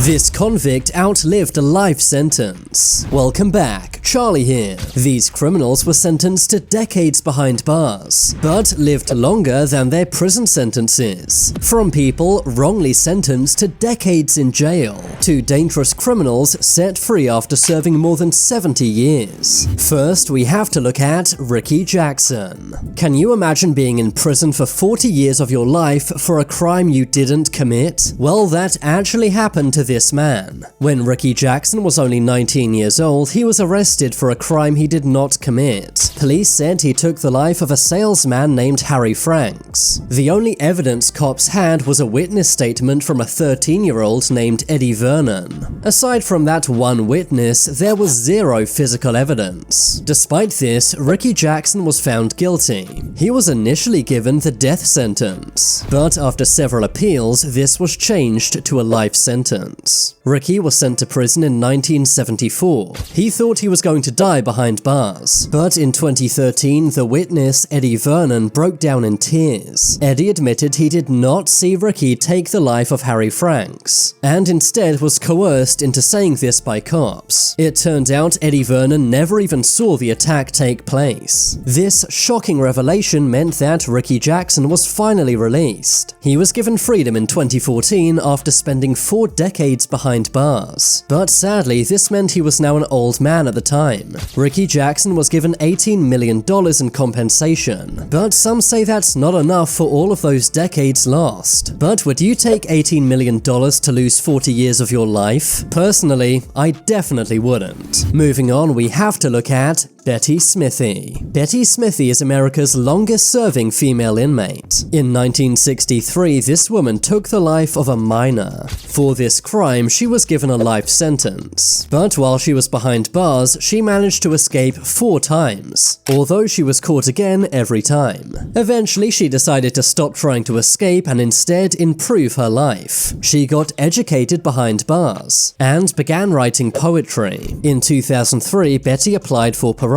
This convict outlived a life sentence. Welcome back, Charlie here. These criminals were sentenced to decades behind bars, but lived longer than their prison sentences. From people wrongly sentenced to decades in jail, to dangerous criminals set free after serving more than 70 years. First, we have to look at Ricky Jackson. Can you imagine being in prison for 40 years of your life for a crime you didn't commit? Well, that actually happened to this man. When Ricky Jackson was only 19 years old, he was arrested for a crime he did not commit. Police said he took the life of a salesman named Harry Franks. The only evidence cops had was a witness statement from a 13-year-old named Eddie Vernon. Aside from that one witness, there was zero physical evidence. Despite this, Ricky Jackson was found guilty. He was initially given the death sentence, but after several appeals, this was changed to a life sentence. Ricky was sent to prison in 1974. He thought he was going to die behind bars, but in 2013, the witness, Eddie Vernon, broke down in tears. Eddie admitted he did not see Ricky take the life of Harry Franks, and instead was coerced into saying this by cops. It turned out Eddie Vernon never even saw the attack take place. This shocking revelation meant that Ricky Jackson was finally released. He was given freedom in 2014 after spending 4 decades behind bars. But sadly, this meant he was now an old man at the time. Ricky Jackson was given $18 million in compensation, but some say that's not enough for all of those decades lost. But would you take $18 million to lose 40 years of your life? Personally, I definitely wouldn't. Moving on, we have to look at Betty Smithy. Betty Smithy is America's longest-serving female inmate. In 1963, this woman took the life of a minor. For this crime, she was given a life sentence. But while she was behind bars, she managed to escape 4 times, although she was caught again every time. Eventually, she decided to stop trying to escape and instead improve her life. She got educated behind bars and began writing poetry. In 2003, Betty applied for parole.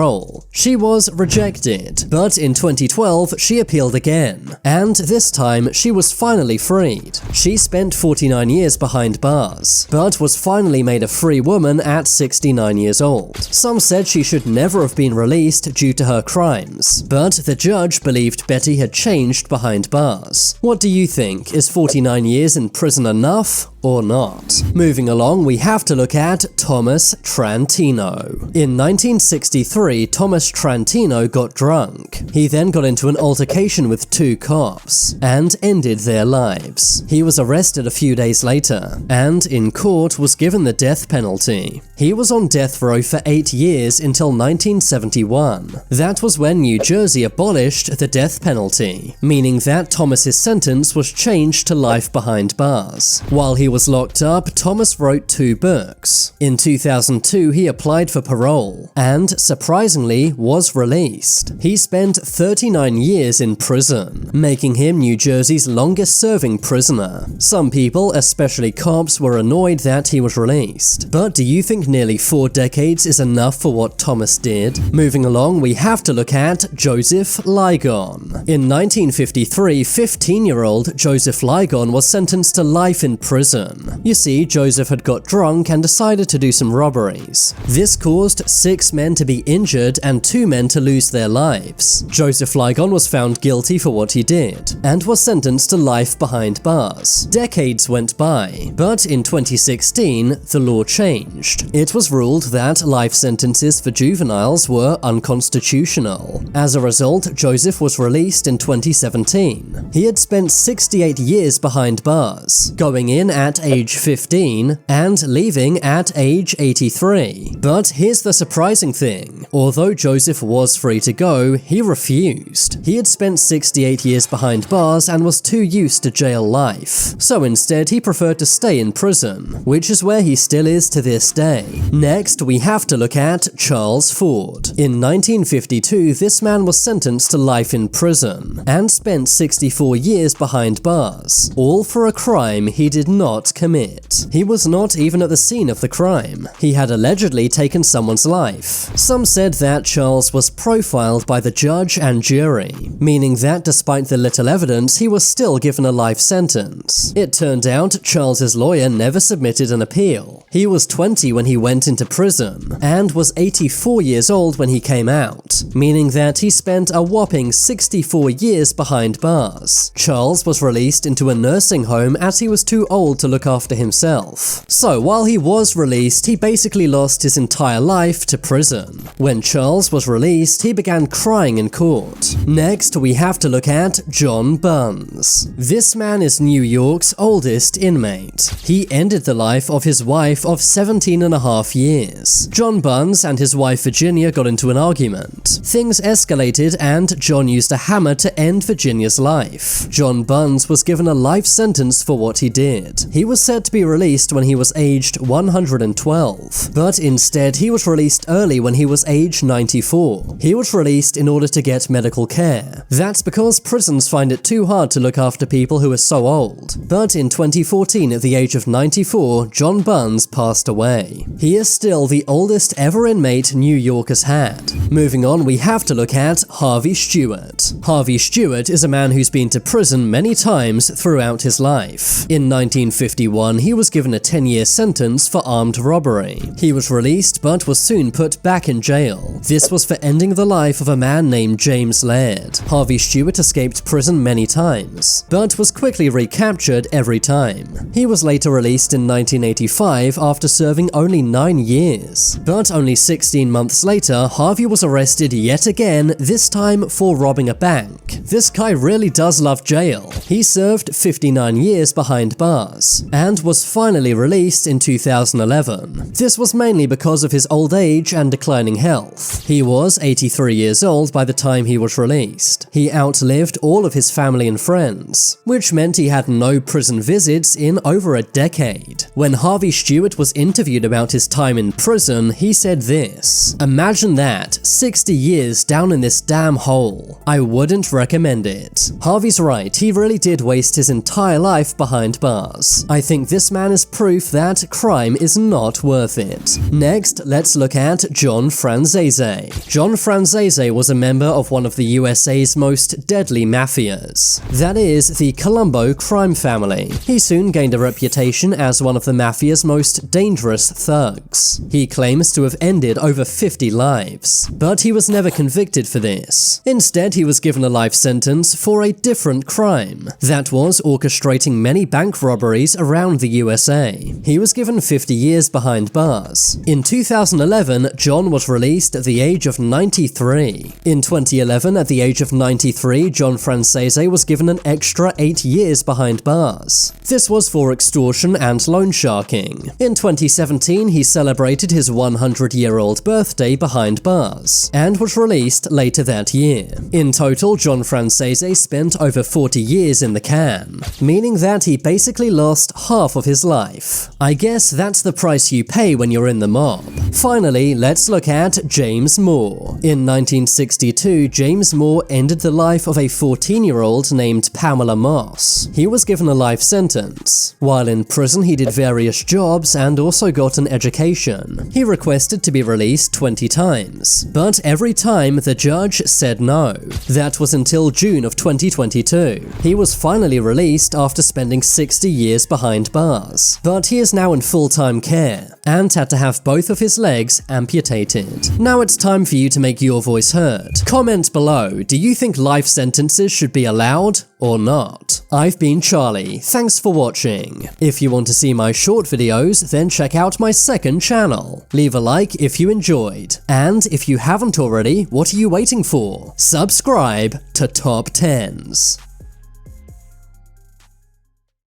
She was rejected, but in 2012 she appealed again, and this time she was finally freed. She spent 49 years behind bars, but was finally made a free woman at 69 years old. Some said she should never have been released due to her crimes, but the judge believed Betty had changed behind bars. What do you think? Is 49 years in prison enough or not? Moving along, we have to look at Thomas Trantino. In 1963, Thomas Trantino got drunk. He then got into an altercation with 2 cops and ended their lives. He was arrested a few days later and, in court, was given the death penalty. He was on death row for 8 years until 1971. That was when New Jersey abolished the death penalty, meaning that Thomas's sentence was changed to life behind bars. While he was locked up, Thomas wrote 2 books. In 2002, he applied for parole and, surprisingly, was released. He spent 39 years in prison, making him New Jersey's longest-serving prisoner. Some people, especially cops, were annoyed that he was released. But do you think nearly 4 decades is enough for what Thomas did? Moving along, we have to look at Joseph Ligon. In 1953, 15-year-old Joseph Ligon was sentenced to life in prison. You see, Joseph had got drunk and decided to do some robberies. This caused 6 men to be injured and 2 men to lose their lives. Joseph Ligon was found guilty for what he did and was sentenced to life behind bars. Decades went by, but in 2016, the law changed. It was ruled that life sentences for juveniles were unconstitutional. As a result, Joseph was released in 2017. He had spent 68 years behind bars, going in at age 15 and leaving at age 83. But here's the surprising thing. Although Joseph was free to go, he refused. He had spent 68 years behind bars and was too used to jail life. So instead, he preferred to stay in prison, which is where he still is to this day. Next, we have to look at Charles Ford. In 1952, this man was sentenced to life in prison and spent 64 years behind bars, all for a crime he did not not commit. He was not even at the scene of the crime. He had allegedly taken someone's life. Some said that Charles was profiled by the judge and jury, meaning that despite the little evidence, he was still given a life sentence. It turned out Charles's lawyer never submitted an appeal. He was 20 when he went into prison, and was 84 years old when he came out, meaning that he spent a whopping 64 years behind bars. Charles was released into a nursing home as he was too old to look after himself. So while he was released, he basically lost his entire life to prison. When Charles was released, he began crying in court. Next, we have to look at John Bunce. This man is New York's oldest inmate. He ended the life of his wife of 17.5 years. John Bunce and his wife Virginia got into an argument. Things escalated and John used a hammer to end Virginia's life. John Bunce was given a life sentence for what he did. He was set to be released when he was aged 112, but instead he was released early when he was age 94. He was released in order to get medical care. That's because prisons find it too hard to look after people who are so old. But in 2014, at the age of 94, John Bunce passed away. He is still the oldest ever inmate New York has had. Moving on, we have to look at Harvey Stewart. Harvey Stewart is a man who's been to prison many times throughout his life. In 1951, he was given a 10-year sentence for armed robbery. He was released but was soon put back in jail. This was for ending the life of a man named James Laird. Harvey Stewart escaped prison many times, but was quickly recaptured every time. He was later released in 1985 after serving only 9 years. But only 16 months later, Harvey was arrested yet again, this time for robbing a bank. This guy really does love jail. He served 59 years behind bars, and was finally released in 2011. This was mainly because of his old age and declining health. He was 83 years old by the time he was released. He outlived all of his family and friends, which meant he had no prison visits in over a decade. When Harvey Stewart was interviewed about his time in prison, he said this: "Imagine that, 60 years down in this damn hole. I wouldn't recommend it." Harvey's right, he really did waste his entire life behind bars. I think this man is proof that crime is not worth it. Next, let's look at John Franzese. John Franzese was a member of one of the USA's most deadly mafias. That is, the Colombo crime family. He soon gained a reputation as one of the mafia's most dangerous thugs. He claims to have ended over 50 lives, but he was never convicted for this. Instead, he was given a life sentence for a different crime. That was orchestrating many bank robberies around the USA. He was given 50 years behind bars. In 2011, John was released at the age of 93. In 2011, at the age of 93, John Franzese was given an extra 8 years behind bars. This was for extortion and loan sharking. In 2017, he celebrated his 100-year-old birthday behind bars, and was released later that year. In total, John Franzese spent over 40 years in the can, meaning that he basically lost half of his life. I guess that's the price you pay when you're in the mob. Finally, let's look at James Moore. In 1962, James Moore ended the life of a 14-year-old named Pamela Moss. He was given a life sentence. While in prison, he did various jobs and also got an education. He requested to be released 20 times, but every time the judge said no. That was until June of 2022. He was finally released after spending 60 years behind bars, but he is now in full-time care and had to have both of his legs amputated. Now it's time for you to make your voice heard. Comment below, do you think life sentences should be allowed or not? I've been Charlie, thanks for watching. If you want to see my short videos, then check out my second channel. Leave a like if you enjoyed, and if you haven't already, what are you waiting for? Subscribe to Top 10s.